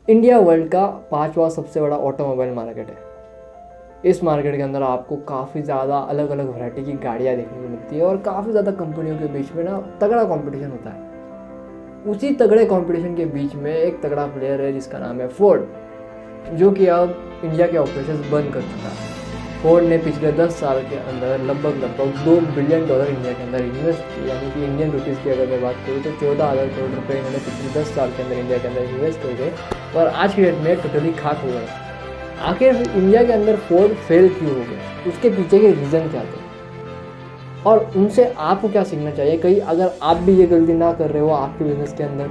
India world का 5वां सबसे बड़ा ऑटोमोबाइल मार्केट है। इस मार्केट के अंदर आपको काफ़ी ज़्यादा अलग अलग वैरायटी की गाड़ियाँ देखने को मिलती है और काफ़ी ज़्यादा कंपनियों के बीच में ना तगड़ा कंपटीशन होता है। उसी तगड़े कंपटीशन के बीच में एक तगड़ा प्लेयर है जिसका नाम है फोर्ड, जो कि अब इंडिया के ऑपरेशंस बंद कर चुका है। फोर्ड ने पिछले 10 साल के अंदर लगभग $2 बिलियन इंडिया के अंदर इन्वेस्ट किए, यानी कि इंडियन रुपीज़ की अगर मैं बात करूँ तो 14,000 करोड़ रुपए इन्होंने पिछले 10 साल के अंदर इंडिया के अंदर इन्वेस्ट कर गए और आज की डेट में टोटली खाक हो गए। आखिर इंडिया के अंदर फोर्ड फेल क्यों हो गया, उसके पीछे के रीज़न क्या थे और उनसे आपको क्या सीखना चाहिए। कहीं अगर आप भी ये गलती ना कर रहे हो आपके बिजनेस के अंदर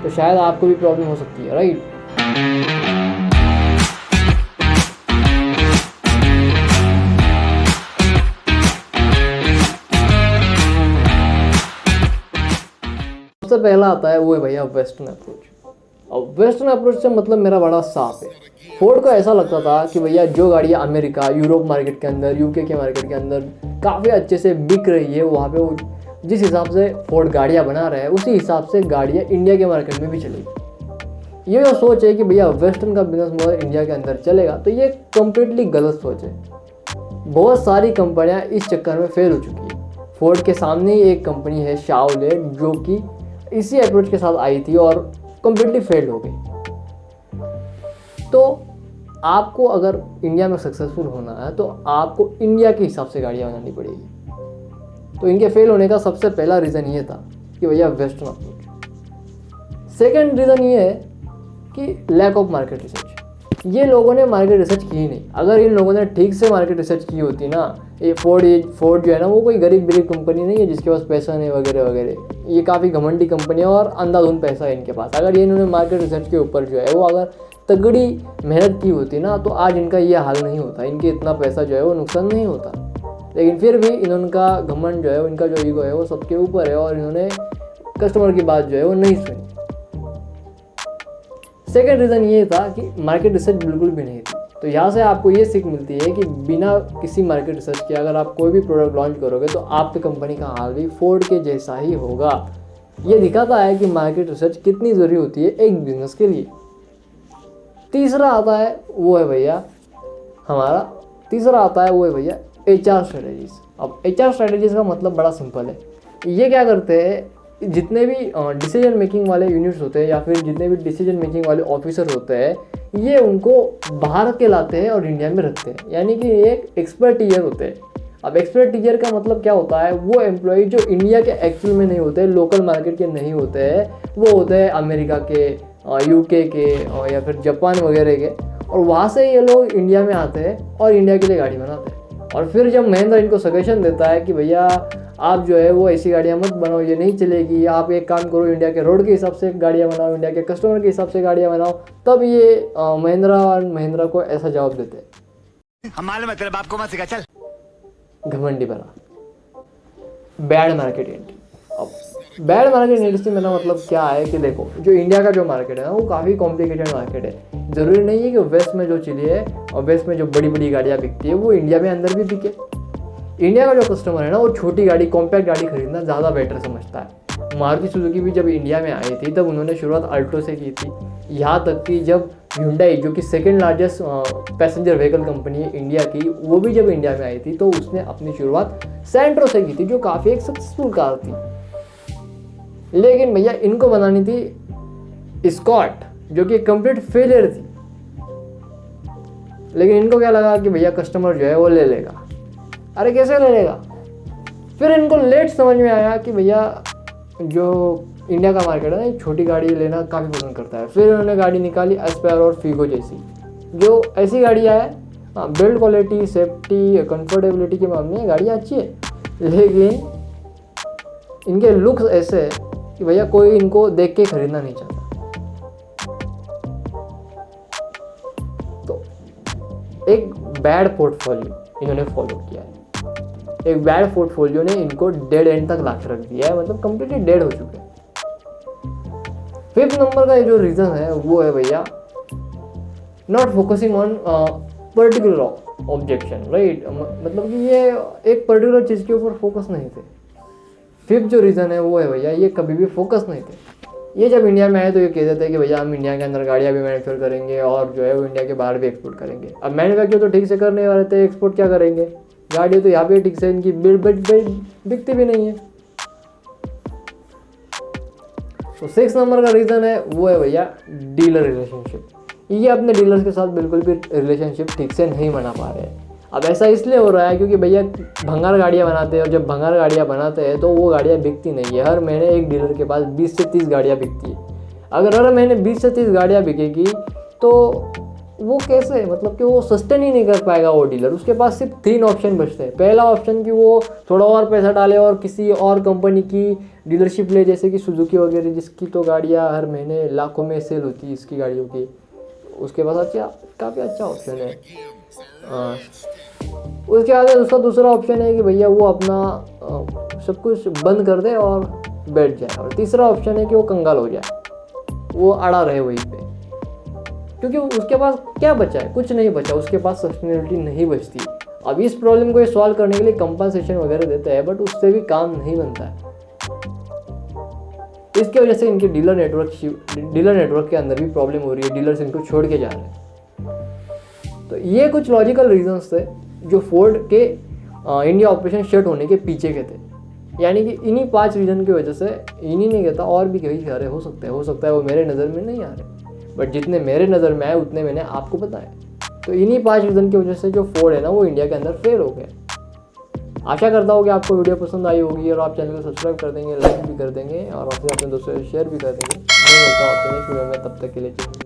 तो शायद आपको भी प्रॉब्लम हो सकती है, राइट। सबसे पहला आता है वो है भैया वेस्टर्न अप्रोच। अब वेस्टर्न अप्रोच से मतलब मेरा बड़ा साफ है। फोर्ड को ऐसा लगता था कि भैया जो गाड़ियाँ अमेरिका, यूरोप मार्केट के अंदर, यूके के मार्केट के अंदर काफ़ी अच्छे से बिक रही है, वहाँ पे वो जिस हिसाब से फोर्ड गाड़ियाँ बना रहा है उसी हिसाब से गाड़ियाँ इंडिया के मार्केट में भी चलेगी। ये जो सोच है कि भैया वेस्टर्न का बिजनेस मॉडल इंडिया के अंदर चलेगा, तो ये कम्प्लीटली गलत सोच है। बहुत सारी कंपनियाँ इस चक्कर में फेल हो चुकी है। फोर्ड के सामने ही एक कंपनी है शाओलेट, जो कि इसी अप्रोच के साथ आई थी और कम्प्लीटली फेल्ड हो गई। तो आपको अगर इंडिया में सक्सेसफुल होना है तो आपको इंडिया के हिसाब से गाड़ियाँ बनानी पड़ेगी। तो इनके फेल होने का सबसे पहला रीज़न ये था कि भैया वेस्टर्न अप्रोच। सेकेंड रीज़न ये है कि लैक ऑफ मार्केट रिसर्च। ये लोगों ने मार्केट रिसर्च की ही नहीं। अगर इन लोगों ने ठीक से मार्केट रिसर्च की होती ना, ये फोर्ड जो है ना वो कोई गरीब कंपनी नहीं है जिसके पास पैसा नहीं वगैरह वगैरह। ये काफ़ी घमंडी कंपनी है और अंधाधुंध पैसा है इनके पास। अगर ये इन्होंने मार्केट रिसर्च के ऊपर जो है वो अगर तगड़ी मेहनत की होती ना तो आज इनका ये हाल नहीं होता, इनके इतना पैसा जो है वो नुकसान नहीं होता। लेकिन फिर भी इनका घमंड जो है, इनका जो ईगो है वो सबके ऊपर है और इन्होंने कस्टमर की बात जो है वो नहीं सुनी। सेकेंड रीज़न ये था कि मार्केट रिसर्च बिल्कुल भी नहीं थी। तो यहाँ से आपको ये सीख मिलती है कि बिना किसी मार्केट रिसर्च के अगर आप कोई भी प्रोडक्ट लॉन्च करोगे तो आपकी कंपनी का हाल भी फोर्ड के जैसा ही होगा। ये दिखाता है कि मार्केट रिसर्च कितनी ज़रूरी होती है एक बिजनेस के लिए। तीसरा आता है वो है भैया HR स्ट्रेटेजीज। अब HR स्ट्रेटेजीज का मतलब बड़ा सिंपल है। ये क्या करते हैं, जितने भी डिसीजन मेकिंग वाले यूनिट्स होते हैं या फिर जितने भी डिसीजन मेकिंग वाले ऑफिसर होते हैं, ये उनको बाहर के लाते हैं और इंडिया में रखते हैं, यानी कि एक एक्सपर्ट टीचर होते हैं। अब एक्सपर्ट टीचर का मतलब क्या होता है, वो एम्प्लॉय जो इंडिया के एक्चुअल में नहीं होते, लोकल मार्केट के नहीं होते हैं, वो होते हैं अमेरिका के, यूके के या फिर जापान वगैरह के। और वहाँ से ये लोग इंडिया में आते हैं और इंडिया के लिए गाड़ी बनाते हैं। और फिर जब महिंद्रा इनको सजेशन देता है कि भैया आप जो है वो ऐसी गाड़ियाँ मत बनाओ, ये नहीं चलेगी, आप एक काम करो इंडिया के रोड के हिसाब से गाड़ियाँ बनाओ, इंडिया के कस्टमर के हिसाब से गाड़ियाँ बनाओ, तब ये महिंद्रा को ऐसा जवाब देते हैं, हम मालूम है तेरे बाप को मत सिखा, चल। घमंडी बना बैड मार्केट एंट्री। अब बैड मार्केट एंट्री से मेरा मतलब क्या है कि देखो, जो इंडिया का जो मार्केट है ना वो काफ़ी कॉम्प्लिकेटेड मार्केट है। ज़रूरी नहीं है कि वेस्ट में जो चीज़ें है और वेस्ट में जो बड़ी बड़ी गाड़ियाँ बिकती है वो इंडिया में अंदर भी बिके। इंडिया का जो कस्टमर है ना वो छोटी गाड़ी, कॉम्पैक्ट गाड़ी खरीदना ज़्यादा बेटर समझता है। मारुति सुजुकी भी जब इंडिया में आई थी तब उन्होंने शुरुआत अल्टो से की थी। यहाँ तक कि जब Hyundai, जो कि second largest passenger vehicle company है इंडिया की, वो भी जब इंडिया में आई थी तो उसने अपनी शुरुआत सेंट्रो से की थी, जो काफ़ी एक सक्सेसफुल कार थी। लेकिन भैया इनको बनानी थी स्कॉट, जो कि कंप्लीट फेलियर थी। लेकिन इनको क्या लगा कि भैया कस्टमर जो है वो ले लेगा। अरे कैसे ले लेगा? फिर इनको लेट समझ में आया कि भैया जो इंडिया का मार्केट है ना, छोटी गाड़ी लेना काफ़ी पसंद करता है। फिर उन्होंने गाड़ी निकाली एस्पायर और फीगो जैसी, जो ऐसी गाड़ियाँ है, हाँ, बिल्ड क्वालिटी, सेफ्टी, कंफर्टेबिलिटी के मामले में गाड़ियाँ अच्छी है, लेकिन इनके लुक्स ऐसे है कि भैया कोई इनको देख के खरीदना नहीं चाहता। तो एक बैड पोर्टफोलियो इन्होंने फॉलो किया है। एक बैड पोर्टफोलियो ने इनको डेड एंड तक ला के रख दिया है, मतलब कंप्लीटली डेड हो चुके हैं। फिफ्थ नंबर का जो रीज़न है वो है भैया not focusing on particular objection, right. मतलब कि ये एक पर्टिकुलर चीज़ के ऊपर फोकस नहीं थे। फिफ्थ जो रीज़न है वो है भैया ये कभी भी फोकस नहीं थे। ये जब इंडिया में आए तो ये कहते थे कि भैया हम इंडिया के अंदर गाड़ियाँ भी मैन्युफैक्चर करेंगे और जो है वो इंडिया के बाहर भी एक्सपोर्ट करेंगे। अब मैन्युफैक्चर तो ठीक से करने वाले थे, एक्सपोर्ट क्या करेंगे? गाड़ी तो यहाँ पे ठीक से इनकी बिकती भी नहीं है। तो 6 नंबर का रीज़न है वो है भैया डीलर रिलेशनशिप। ये अपने डीलर्स के साथ बिल्कुल भी रिलेशनशिप ठीक से नहीं बना पा रहे हैं। अब ऐसा इसलिए हो रहा है क्योंकि भैया भंगार गाड़ियाँ बनाते हैं और जब भंगार गाड़ियाँ बनाते हैं तो वो गाड़ियाँ बिकती नहीं है। हर महीने एक डीलर के पास 20 से 30 गाड़ियाँ बिकती है। अगर हर महीने 20 से 30 गाड़ियाँ बिकेगी तो वो कैसे, मतलब कि वो सस्टेन ही नहीं कर पाएगा वो डीलर। उसके पास सिर्फ 3 ऑप्शन बचते हैं। पहला ऑप्शन कि वो थोड़ा और पैसा डाले और किसी और कंपनी की डीलरशिप ले, जैसे कि सुजुकी वगैरह, जिसकी तो गाड़ियाँ हर महीने लाखों में सेल होती है इसकी गाड़ियों की। उसके पास काफ़ी अच्छा ऑप्शन है। उसके बाद उसका दूसरा ऑप्शन है कि भैया वो अपना सब कुछ बंद कर दे और बैठ जाए। और तीसरा ऑप्शन है कि वो कंगाल हो जाए, वो अड़ा रहे वहीं पे, क्योंकि उसके पास क्या बचा है? कुछ नहीं बचा, उसके पास सस्टेनेबिलिटी नहीं बचती। अब इस प्रॉब्लम को ये सॉल्व करने के लिए कंपनसेशन वगैरह देते हैं, बट उससे भी काम नहीं बनता है। इसकी वजह से इनके डीलर नेटवर्क के अंदर भी प्रॉब्लम हो रही है, डीलर्स इनको छोड़ के जा रहे हैं। तो ये कुछ लॉजिकल रीजंस थे जो फोर्ड के इंडिया ऑपरेशन शट होने के पीछे के थे। यानी कि इन्हीं 5 रीज़न की वजह से, इन्हीं नहीं कहता, और भी कई सारे हो सकता है वो मेरे नज़र में नहीं आ रहे, बट जितने मेरे नज़र में आए उतने मैंने आपको बताए। तो इन्हीं 5 रीज़न की वजह से जो फोर्ड है ना वो इंडिया के अंदर फेल हो गए। आशा करता हूँ कि आपको वीडियो पसंद आई होगी और आप चैनल को सब्सक्राइब कर देंगे, लाइक भी कर देंगे और अपने दोस्तों से शेयर भी कर देंगे। मैं मिलता हूँ आपसे नेक्स्ट वीडियो में, तब तक के लिए।